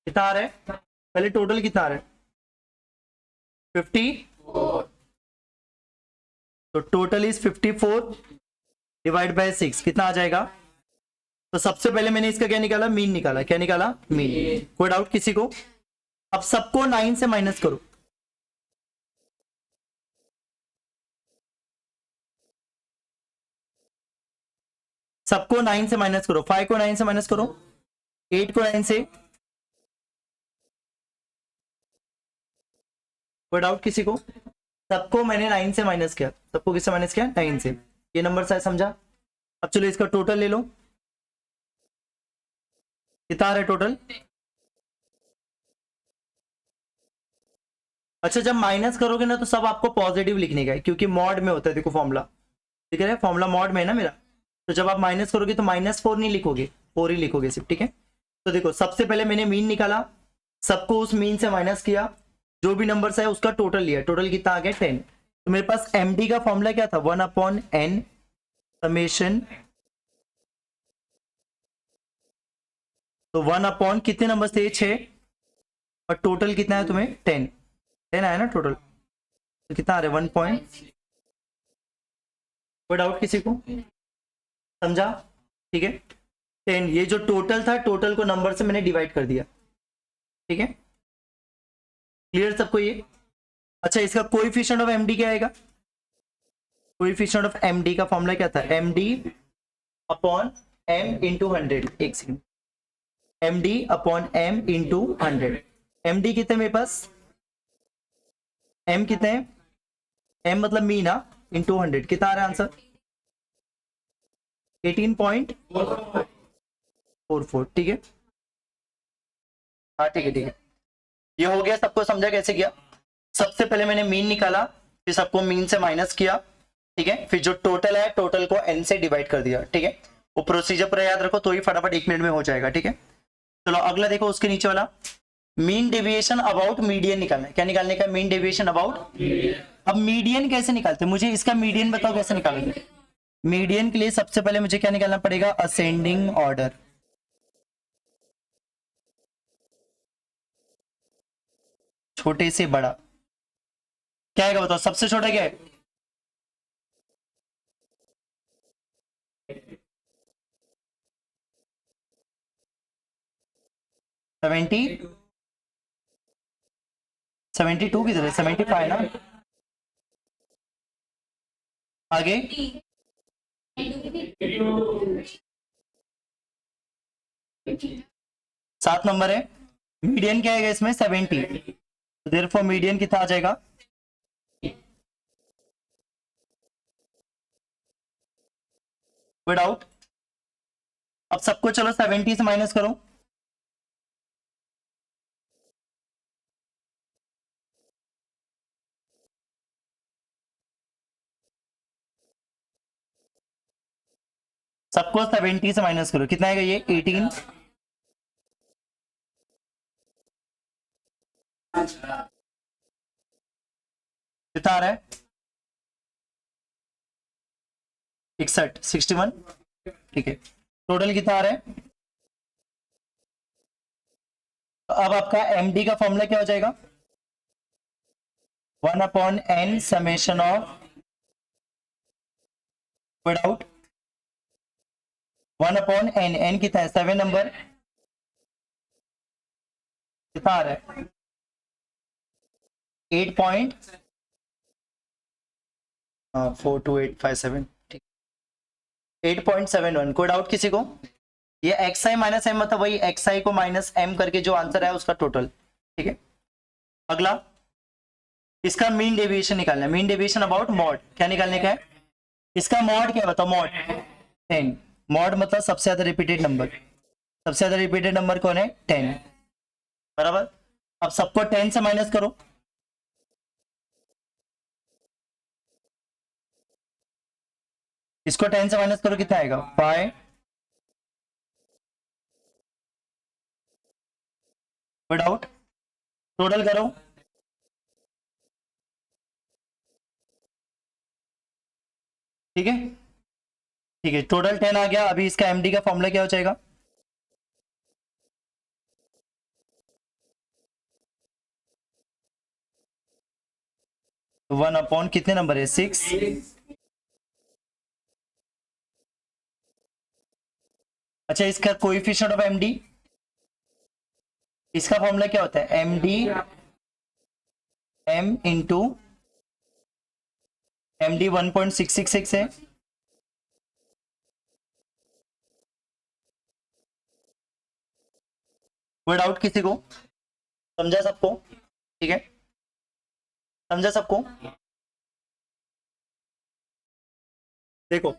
कितना आ रहा है? पहले टोटल कितना आ रहा है? 54। तो टोटल इज 54 डिवाइड बाय 6 कितना आ जाएगा? तो सबसे पहले मैंने इसका क्या निकाला? मीन निकाला। क्या निकाला? मीन। कोई डाउट किसी को? अब सबको 9 से माइनस करो, सबको 9 से माइनस करो, 5 को 9 से माइनस करो, 8 को 9 से। कोई डाउट किसी को? सबको मैंने 9 से माइनस किया, सबको किससे माइनस किया? 9 से। ये नंबर शायद समझा। अब चलो इसका टोटल ले लो, कितना आ रहा है टोटल? अच्छा, जब माइनस करोगे ना तो सब आपको पॉजिटिव लिखने का है, क्योंकि मॉड में होता है, देखो फॉर्मूला दिख रहा है, फॉर्मूला मॉड में है ना मेरा। तो जब आप माइनस करोगे तो -4 नहीं लिखोगे, 4 ही लिखोगे सिर्फ, ठीक है। तो देखो सबसे पहले मैंने मीन निकाला, सबको उस मीन से माइनस किया, जो भी नंबर है उसका टोटल लिया, टोटल कितना आ गया? 10। तो मेरे पास md का फॉर्मूला क्या था? 1/n summation. तो 1 कितने नंबर थे? 6। और टोटल कितना है तुम्हें? 10। 10 आया ना टोटल, तो कितना आ रहा है? 1 पॉइंट। कोई डाउट किसी को? समझा? ठीक है। 10, ये जो टोटल था, टोटल को नंबर से मैंने डिवाइड कर दिया, ठीक है। क्लियर सबको ये? अच्छा, इसका कोएफिशिएंट ऑफ एमडी क्या आएगा? कोएफिशिएंट ऑफ एमडी का फॉर्मूला क्या था? MD upon M into 100। एक second, MD upon M into 100। MD कितने मेरे पास? एम कितने? एम मतलब मीना इंटू 100, कितना आ रहा है आंसर? 18.44, ठीक है। हाँ ठीक है, ठीक है। ये हो गया, सबको समझा कैसे किया? सबसे पहले मैंने मीन निकाला, फिर सबको मीन से माइनस किया, ठीक है। फिर जो टोटल है, टोटल को एन से डिवाइड कर दिया, ठीक है। वो प्रोसीजर पर याद रखो, तो ही फटाफट 1 मिनट में हो जाएगा, ठीक है। चलो अगला देखो, उसके नीचे वाला मीन डेविएशन अबाउट मीडियन निकालना है। क्या निकालने का? Mean deviation about. अब मीडियन कैसे निकालते हैं? मुझे इसका मीडियन बताओ कैसे निकालोगे? मीडियन के लिए सबसे पहले मुझे क्या निकालना पड़ेगा? Ascending order. छोटे से बड़ा क्या आएगा बताओ? सबसे छोटा क्या है? सेवेंटी 72 की तरह 75 ना। आगे 7 नंबर है। मीडियन क्या आएगा इसमें? 70। देयरफॉर मीडियन कितना आ जाएगा? विदाउट। अब सबको चलो 70 से माइनस करो। सबको 70 से माइनस करो, कितना आएगा ये? 18। कितना आ रहा है? 61। ठीक है। टोटल कितना आ रहा है? तो अब आपका एमडी का फॉर्मूला क्या हो जाएगा? 1/n summation of without 1/n। n कितना है? 7 नंबर। कितना आ रहा है? 8.42857। 8.71। कोई डाउट किसी को? ये एक्स आई माइनस एम मतलब वही एक्स आई को माइनस एम करके जो आंसर है उसका टोटल, ठीक है। अगला इसका मीन डेविएशन निकालना है। Mean deviation about mod. क्या निकालने का है? इसका मॉड क्या बताओ? मॉड 10। मॉड मतलब सबसे ज्यादा रिपीटेड नंबर। सबसे ज्यादा रिपीटेड नंबर कौन है? 10, बराबर। अब सबको 10 से माइनस करो। इसको 10 से माइनस करो, कितना आएगा? 5। विदाउट टोटल करो। ठीक है, ठीक है। टोटल 10 आ गया। अभी इसका एमडी का फॉर्मूला क्या हो जाएगा? वन अपॉन कितने नंबर है? 6। अच्छा, इसका कोएफिशिएंट ऑफ एमडी, इसका फॉर्मूला क्या होता है? एमडी एम इंटू एमडी 1.666 है, कोई डाउट किसी को? समझा सबको? ठीक है, समझा सबको? देखो,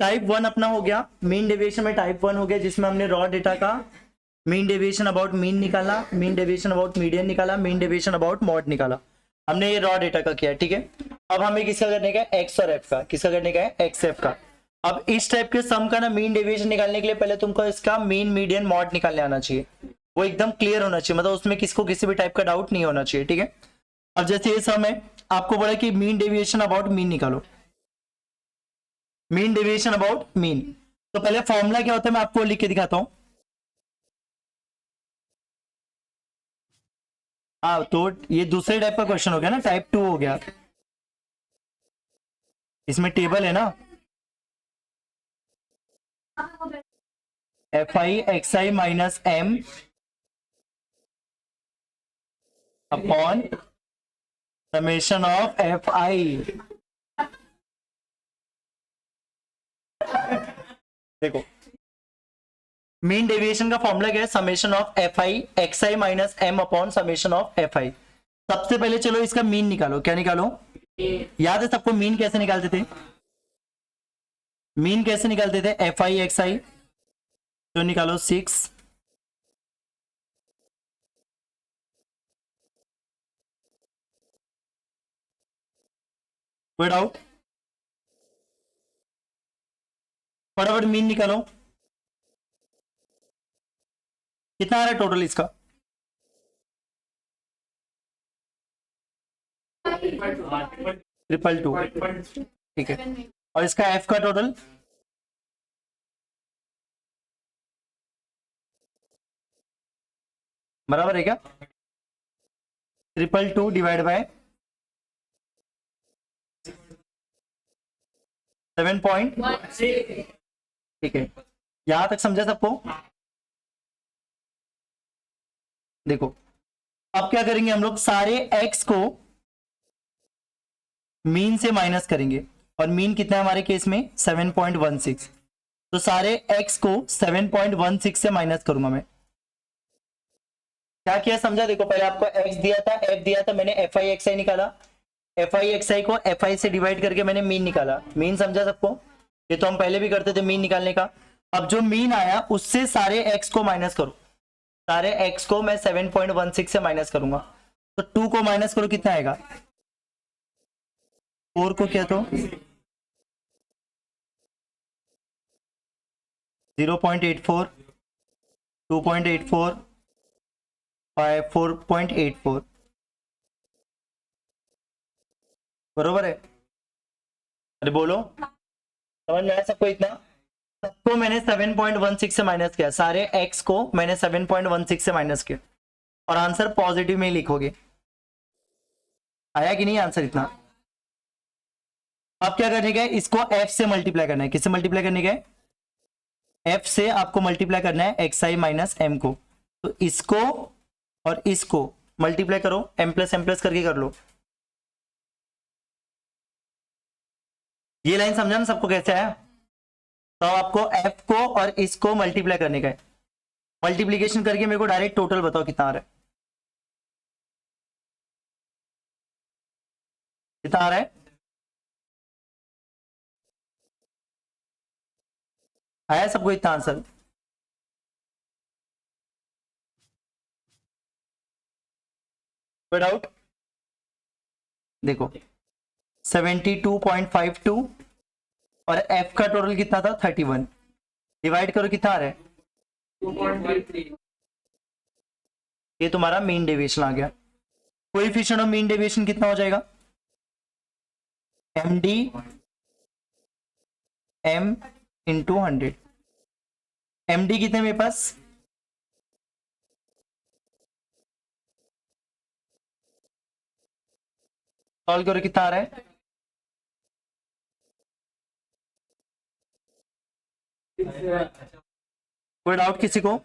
टाइप वन अपना हो गया, मीन डेविएशन में टाइप वन हो गया, जिसमें हमने रॉ डेटा का मीन डेविएशन अबाउट मीन निकाला, मीन डेविएशन अबाउट मीडियन निकाला, मीन डेविएशन अबाउट मॉड निकाला। हमने ये रॉ डेटा का किया, ठीक है। अब हमें किसका करने का है? एक्स और एफ का। किसका करने का है? एक्स एफ का। अब इस टाइप के सम का ना मीन डेविएशन निकालने के लिए पहले तुमको इसका मीन मीडियन मॉड निकालने आना चाहिए, वो एकदम क्लियर होना चाहिए, मतलब उसमें किसको किसी भी टाइप का डाउट नहीं होना चाहिए, ठीक है। अब जैसे ये सम है, आपको बोला कि मीन डेविएशन अबाउट मीन निकालो, मीन डेविएशन अबाउट मीन। तो पहले फॉर्मूला क्या होता है मैं आपको लिख के दिखाता हूं। हाँ, तो ये दूसरे टाइप का क्वेश्चन हो गया ना, टाइप टू हो गया। इसमें टेबल है ना, F I x I minus M upon summation of F I. देखो, मीन डेविएशन का फॉर्मूला क्या है? Summation of F I x I minus M upon summation of F I. सबसे पहले चलो इसका मीन निकालो। क्या निकालो? याद है सबको मीन कैसे निकालते थे? मीन कैसे निकालते थे? एफ आई एक्स आई, तो निकालो 6, कोई डाउट? फटाफट मीन निकालो, कितना आ रहा है टोटल इसका? ट्रिपल टू, ठीक है। और इसका एफ का टोटल? बराबर है क्या? ट्रिपल टू डिवाइड बाय 7 ठीक है। यहां तक समझा सबको? देखो, अब क्या करेंगे हम लोग? सारे x को मीन से माइनस करेंगे, और मीन कितना है हमारे केस में? 7.16। तो सारे x को 7.16 से माइनस करूंगा मैं। क्या किया समझा? देखो, पहले आपको x दिया था, f दिया था, मैंने एफ आई एक्स आई निकाला, एफ आई एक्स आई को एफ आई से डिवाइड करके मैंने मीन निकाला। मीन समझा सबको? ये तो हम पहले भी करते थे मीन निकालने का। अब जो मीन आया उससे सारे x को माइनस करो, सारे x को मैं 7.16 से माइनस करूंगा। तो 2 को माइनस करो, कितना आएगा? 4 को क्या? तो 0.84, 2.84, 4.84, बरोबर है? अरे बोलो, समझ में आया सबको इतना? सबको मैंने 7.16 से माइनस किया, सारे x को मैंने 7.16 से माइनस किया, और आंसर पॉजिटिव में ही लिखोगे। आया कि नहीं आंसर इतना? अब क्या करने का है? इसको f से मल्टीप्लाई करना है। किससे मल्टीप्लाई करने का है? f से आपको मल्टीप्लाई करना है एक्स आई माइनस एम को। तो इसको और इसको मल्टीप्लाई करो, m प्लस करके कर लो। ये लाइन समझा ना सबको कैसे है? तो आपको f को और इसको मल्टीप्लाई करने का है। मल्टीप्लीकेशन करके मेरे को डायरेक्ट टोटल बताओ कितना आ रहा है, कितना आ रहा है? आया सबको इतना आंसर? कोई डाउट? देखो, 72.52 और f का टोटल कितना था? 31। डिवाइड करो, कितना आ रहा है? 2.33। ये तुम्हारा मीन डेविएशन आ गया। कोएफिशिएंट ऑफ मीन डेविएशन कितना हो जाएगा? M D M into 100। M D कितने मेरे पास? सॉल्व करो, कितना आ रहा है? कोई डाउट किसी को?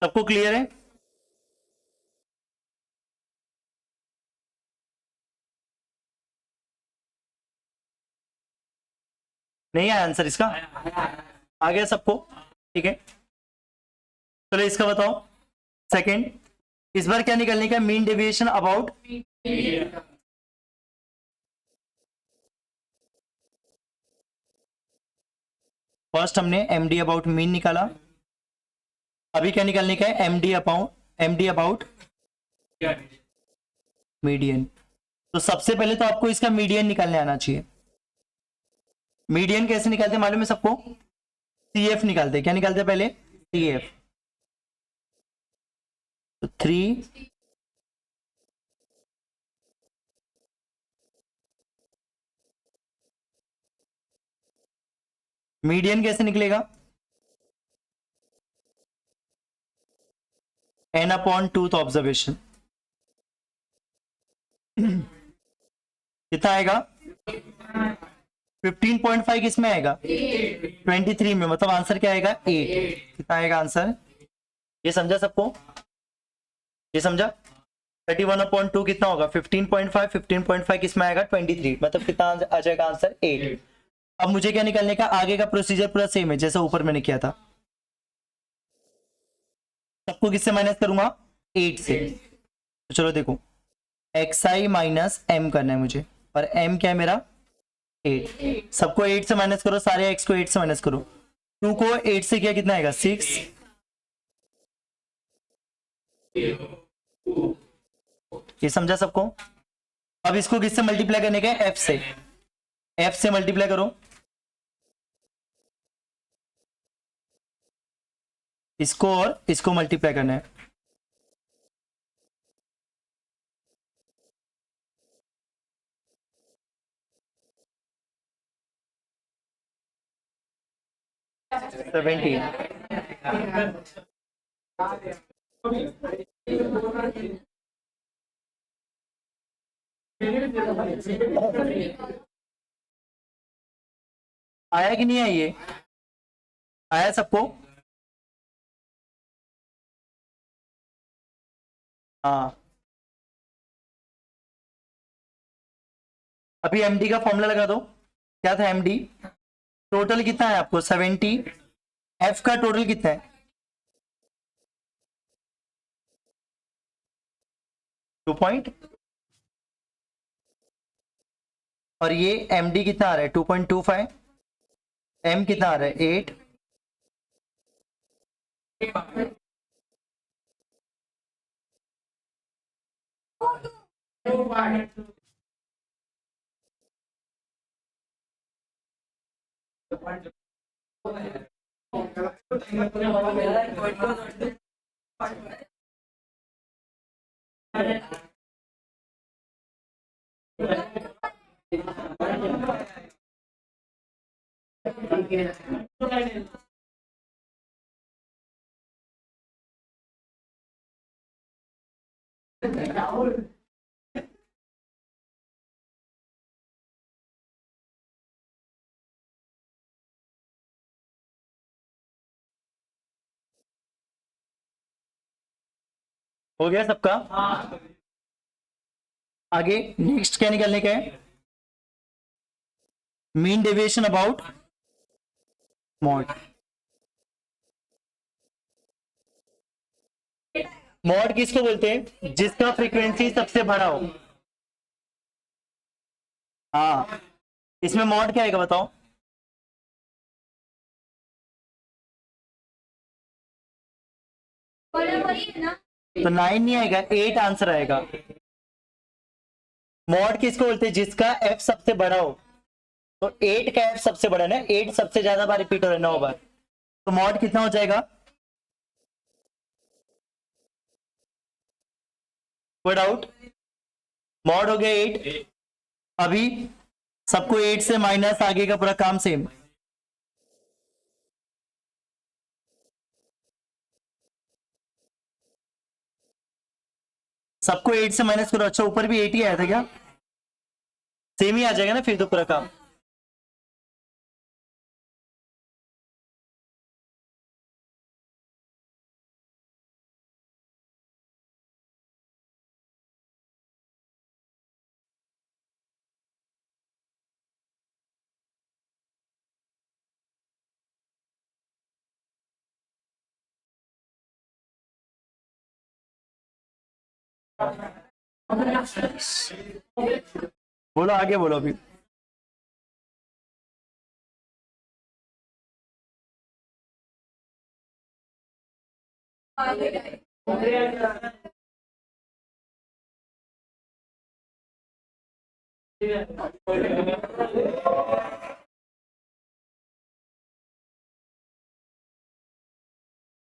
सबको क्लियर है? नहीं आया आंसर इसका? आ गया सबको? ठीक है, चलो इसका बताओ। सेकंड, इस बार क्या निकलने का? Mean deviation about. फर्स्ट हमने एमडी अबाउट मीन निकाला, अभी क्या निकालने का है? MD about median. तो सबसे पहले तो आपको इसका मीडियन निकालने आना चाहिए। मीडियन कैसे निकालते हैं मालूम है सबको? सीएफ निकालते। क्या निकालते हैं पहले? सीएफ। तो 3 मीडियन कैसे निकलेगा? n upon tooth observation. कितना आएगा? 15.5 किस में आएगा? 23 में, मतलब आंसर क्या आएगा? 8। कितना आएगा आंसर? ये समझा सबको? ये समझा? 31/2 कितना होगा? 15.5। 15.5 किस में आएगा? 23, मतलब कितना आ जाएगा आंसर? 8। अब मुझे क्या निकालने का? आगे का प्रोसीजर पूरा सेम है जैसा ऊपर मैंने किया था। सबको किससे माइनस करूंगा? 8 से। तो चलो देखो, xi माइनस m करना है मुझे, और m क्या है मेरा? 8। सबको 8 से माइनस करो, सारे x को 8 से माइनस करो। 2 को 8 से किया कितना आएगा? 6। ये समझा सबको? अब इसको किससे मल्टीप्लाई करने का है? f से। f से मल्टीप्लाई करो, इसको और इसको मल्टीप्लाई करना है। सेवेंटी। आया कि नहीं आया? ये आया सबको? हाँ, अभी एमडी का फॉर्मूला लगा दो। क्या था एमडी? टोटल कितना है आपको? 70। एफ का टोटल कितना है? 2 पॉइंट। और ये एमडी कितना आ रहा है? 2.25। एम कितना आ रहा है? 8। हो गया सबका? आगे नेक्स्ट क्या निकालने का है? Mean deviation about mod. Mod किसको बोलते हैं? जिसका फ्रीक्वेंसी सबसे बड़ा हो। हाँ, इसमें मॉड क्या आएगा बताओ? तो 9 नहीं आएगा, 8 आंसर आएगा। मॉड किसको बोलते हैं? जिसका एफ सबसे बड़ा हो। तो 8 का एफ सबसे बड़ा है ना, 8 सबसे ज्यादा बार रिपीट हो रहा है, 9 बार। तो मॉड कितना हो जाएगा? कोई डाउट? मॉड हो गया 8। अभी सबको 8 से माइनस, आगे का पूरा काम सेम। सबको 8 से माइनस करो। अच्छा, ऊपर भी 8 ही आया था क्या? सेम ही आ जाएगा ना फिर तो पूरा काम। बोलो आगे बोलो अभी।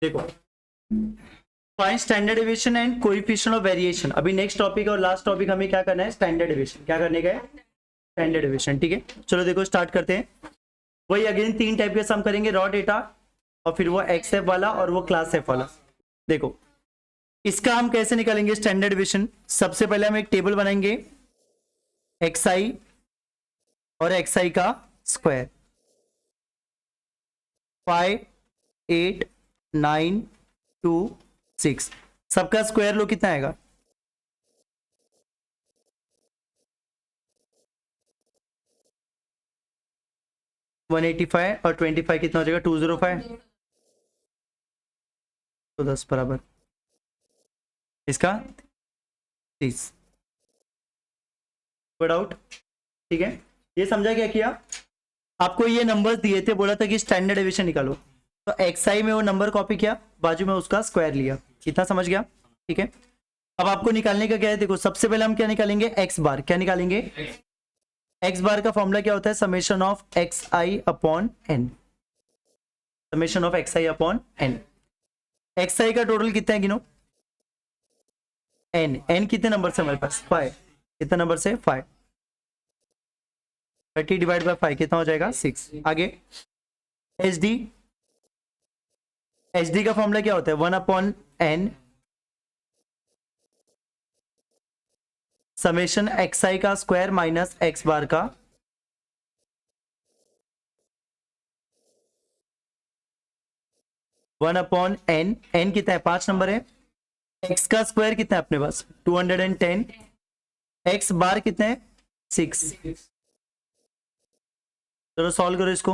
देखो, find standard deviation and coefficient of variation. अभी नेक्स्ट टॉपिक और लास्ट टॉपिक हमें क्या करना है, स्टैंडर्ड डेविएशन। क्या करने का है, स्टैंडर्ड डेविएशन। ठीक है, चलो देखो स्टार्ट करते हैं। वही अगेन 3 टाइप के सम करेंगे, रॉ डेटा और फिर वो एक्सएफ वाला और वो क्लास एफ वाला। देखो इसका हम कैसे निकालेंगे स्टैंडर्ड डेविएशन। सबसे पहले हम एक टेबल बनाएंगे, एक्सआई और एक्सआई का स्क्वायर, 5 8 9 2 6, सबका स्क्वायर लो कितना आएगा, 185 और 25 कितना हो जाएगा, 205, तो 10 बराबर इसका 30। आउट। ठीक है, ये समझा क्या किया, आपको ये नंबर्स दिए थे, बोला था कि स्टैंडर्ड डेविएशन निकालो, तो एक्सआई में वो नंबर कॉपी किया, बाजू में उसका स्क्वायर लिया। कितना समझ गया। ठीक है, अब आपको निकालने का क्या है, देखो सबसे पहले हम क्या निकालेंगे, एक्स बार। क्या निकालेंगे, एक्स बार का फॉर्मूला क्या होता है, summation of x i upon n, summation of x i upon n. X i का टोटल कितना है गिनो, एन, एन कितने नंबर से हमारे पास 5, कितने नंबर से 5, 30 डिवाइड बाय 5 कितना हो जाएगा 6। आगे एच डी, एच डी का फॉर्मूला क्या होता है, 1 upon n summation x i का स्क्वायर माइनस एक्स बार का, वन अपॉन एन, एन कितना है 5 नंबर है, एक्स का स्क्वायर कितना है अपने पास 210, एक्स बार कितना है 6। चलो सॉल्व करो इसको,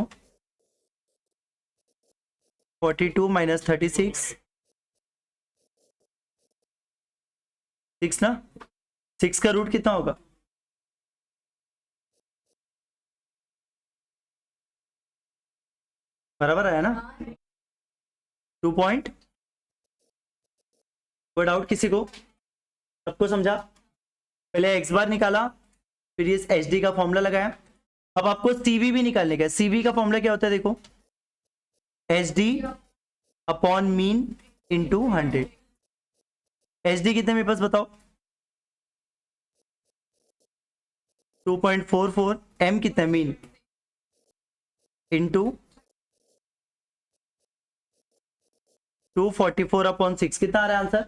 42 माइनस 36, 6 ना, 6 का रूट कितना होगा, बराबर आया ना 2 पॉइंट। कोई डाउट किसी को, सबको समझा। पहले एक्स बार निकाला, फिर ये एच डी का फॉर्मूला लगाया। अब आपको सीवी भी निकालने का है। सीवी का फॉर्मूला क्या होता है, देखो H D upon mean into 100। H D कितने मेरे पास बताओ, 2.44, एम कितना है मीन इंटू 244 अपॉन 6, कितना आ रहा है आंसर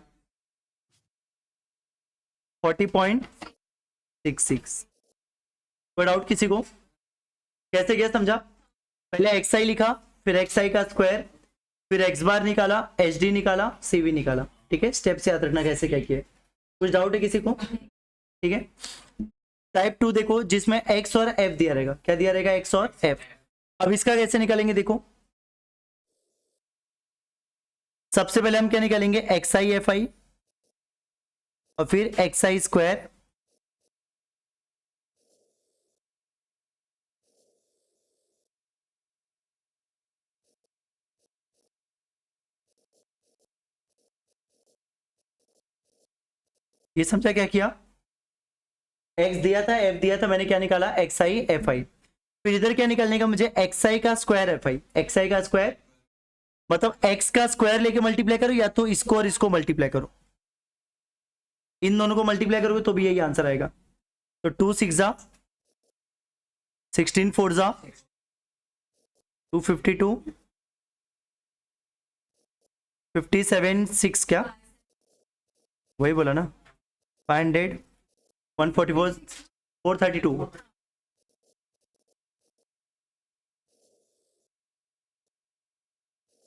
40.66। कोई डाउट किसी को, कैसे गया समझा। पहले एक्स आई लिखा, फिर एक्स आई का स्क्वायर, फिर एक्स बार निकाला, एच डी निकाला, सीवी निकाला। ठीक है, स्टेप से याद रखना कैसे क्या किया। कुछ डाउट है किसी को, ठीक है। टाइप 2 देखो, जिसमें एक्स और एफ दिया रहेगा। क्या दिया रहेगा, एक्स और एफ। अब इसका कैसे निकालेंगे, देखो सबसे पहले हम क्या निकालेंगे, एक्स आई एफ आई और फिर एक्स आई स्क्वायर, ये समझा क्या किया, एक्स दिया था एफ दिया था, मैंने क्या निकाला एक्स आई एफ आई। फिर इधर क्या निकालने का मुझे, एक्स आई का square F I. X i का स्क्वायर मतलब एक्स का स्क्वायर लेके मल्टीप्लाई करो, या तो इसको और इसको मल्टीप्लाई करो, इन दोनों को मल्टीप्लाई करोगे तो भी यही आंसर आएगा। तो 2 6 जा 16, 4 जा 252, 57 6 क्या वही बोला ना, 500 144 432।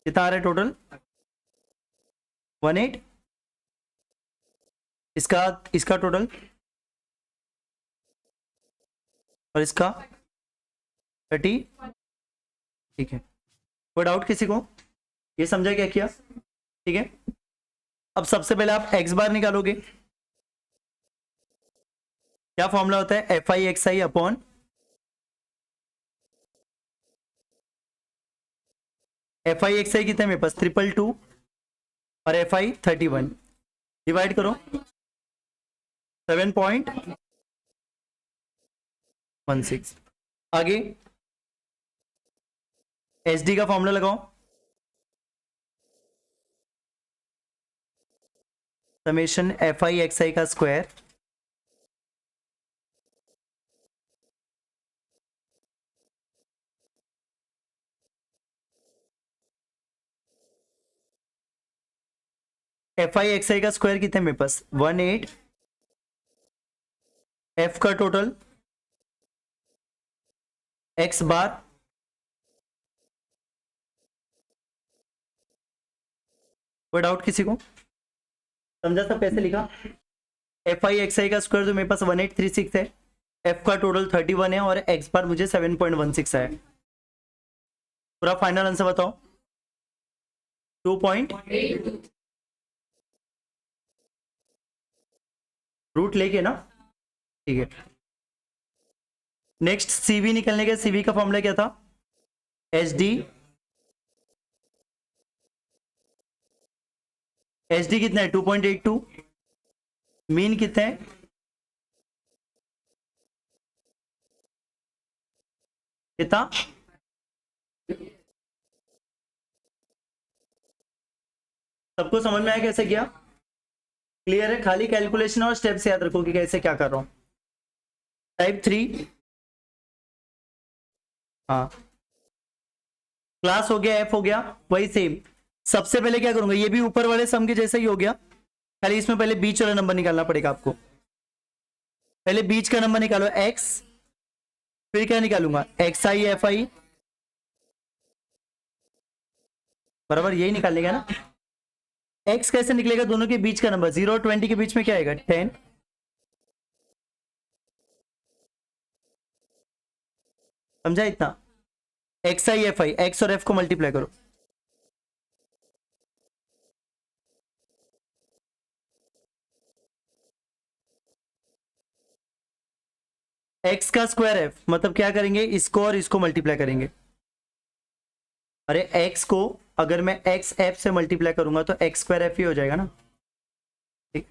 कितना आ रहा है टोटल 18। इसका इसका टोटल और इसका 30। ठीक है, कोई डाउट किसी को, ये समझा क्या किया। ठीक है, अब सबसे पहले आप एक्स बार निकालोगे, क्या फॉर्मूला होता है? F I x i upon f I x i कितना है मेरे पास? 222 और एफ आई 31, डिवाइड करो 7.16। आगे एच डी का फॉर्मूला लगाओ, summation F I x i का square F I x i का स्क्वायर कितने मेरे पास? 18। एफ का टोटल एक्स बार कोई डाउट किसी को? समझा सब कैसे लिखा? एफ आई एक्स आई का स्क्वायर जो मेरे पास 1836 है, एफ का टोटल 31 है और एक्स बार मुझे 7.16 है। पूरा फाइनल आंसर बताओ। 2. रूट लेके ना, ठीक है। नेक्स्ट सीवी निकलने के, सीवी का फॉर्मूला क्या था? एच डी, एच डी कितना है? 2.82। मीन कितना है? कितना? सबको समझ में आया कैसे किया? क्लियर है? खाली कैलकुलेशन और स्टेप्स याद रखो कि कैसे क्या कर रहा हूं। टाइप 3, हाँ क्लास हो गया, एफ हो गया, वही सेम। सबसे पहले क्या करूंगा, ये भी ऊपर वाले सम के जैसा ही हो गया, खाली इसमें पहले बीच वाला नंबर निकालना पड़ेगा आपको। पहले बीच का नंबर निकालो एक्स, फिर क्या निकालूंगा? एक्स आई एफ आई, बराबर यही निकालने का ना। एक्स कैसे निकलेगा? दोनों के बीच का नंबर, 0 और 20 के बीच में क्या आएगा? 10। समझा इतना? X I F I, x और एफ को मल्टीप्लाई करो, एक्स का स्क्वायर एफ, मतलब क्या करेंगे? इसको और इसको मल्टीप्लाई करेंगे। अरे एक्स को अगर मैं एक्स एफ से मल्टीप्लाई करूंगा तो एक्स स्क्वायर एफ ही हो जाएगा ना, ठीक।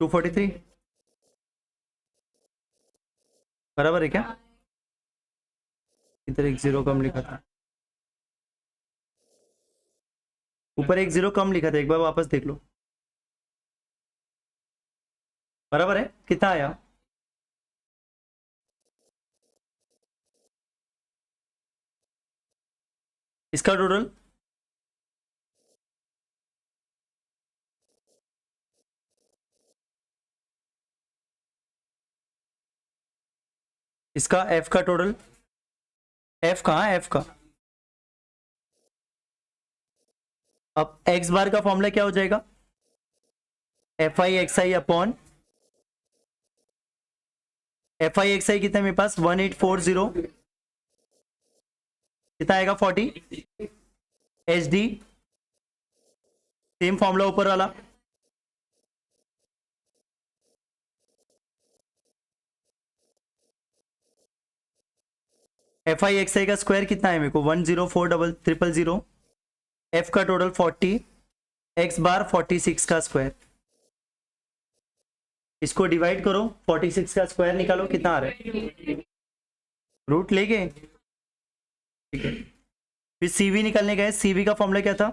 टू 43 बराबर है क्या? इधर एक जीरो कम लिखा था, ऊपर एक जीरो कम लिखा था, एक बार वापस देख लो। बराबर है? कितना आया? इसका टोटल इसका एफ का टोटल, एफ कहाँ? एफ का अब एक्स बार का फॉर्मूला क्या हो जाएगा? F I x i upon f I x i कितना है मेरे पास? 1840, कितना आएगा? 40। एच डी सेम फॉर्मूला ऊपर वाला, एफ आई एक्स आई का स्क्वायर कितना है मेरे को? 1040000। एफ का टोटल 40, एक्स बार 46 का स्क्वायर, इसको डिवाइड करो, 46 का स्क्वायर निकालो, कितना आ रहा है? रूट लेके, ठीक है। फिर सीवी निकालने गए, सीवी का फॉर्मूला क्या था?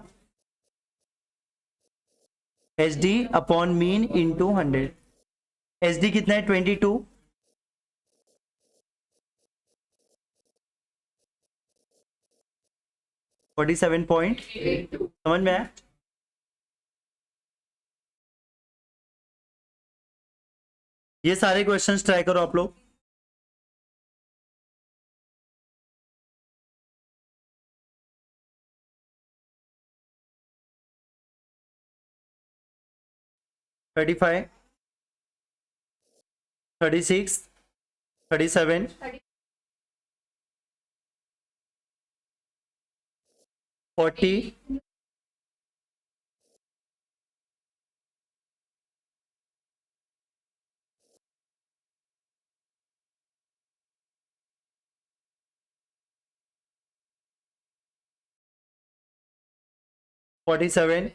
H D upon mean into 100। H D कितना है? 22, 47 पॉइंट, समझ में आया? ये सारे क्वेश्चंस ट्राई करो आप लोग। थर्टी फाइव, 36, 37, 40, 47,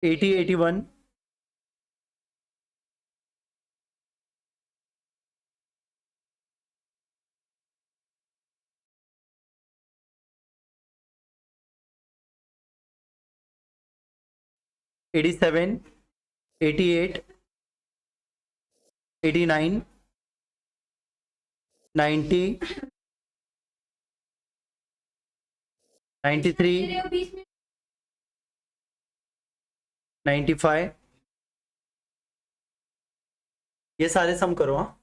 80, 81, 87, 88, 89, 90, 93, 95, ये सारे सम करो हाँ।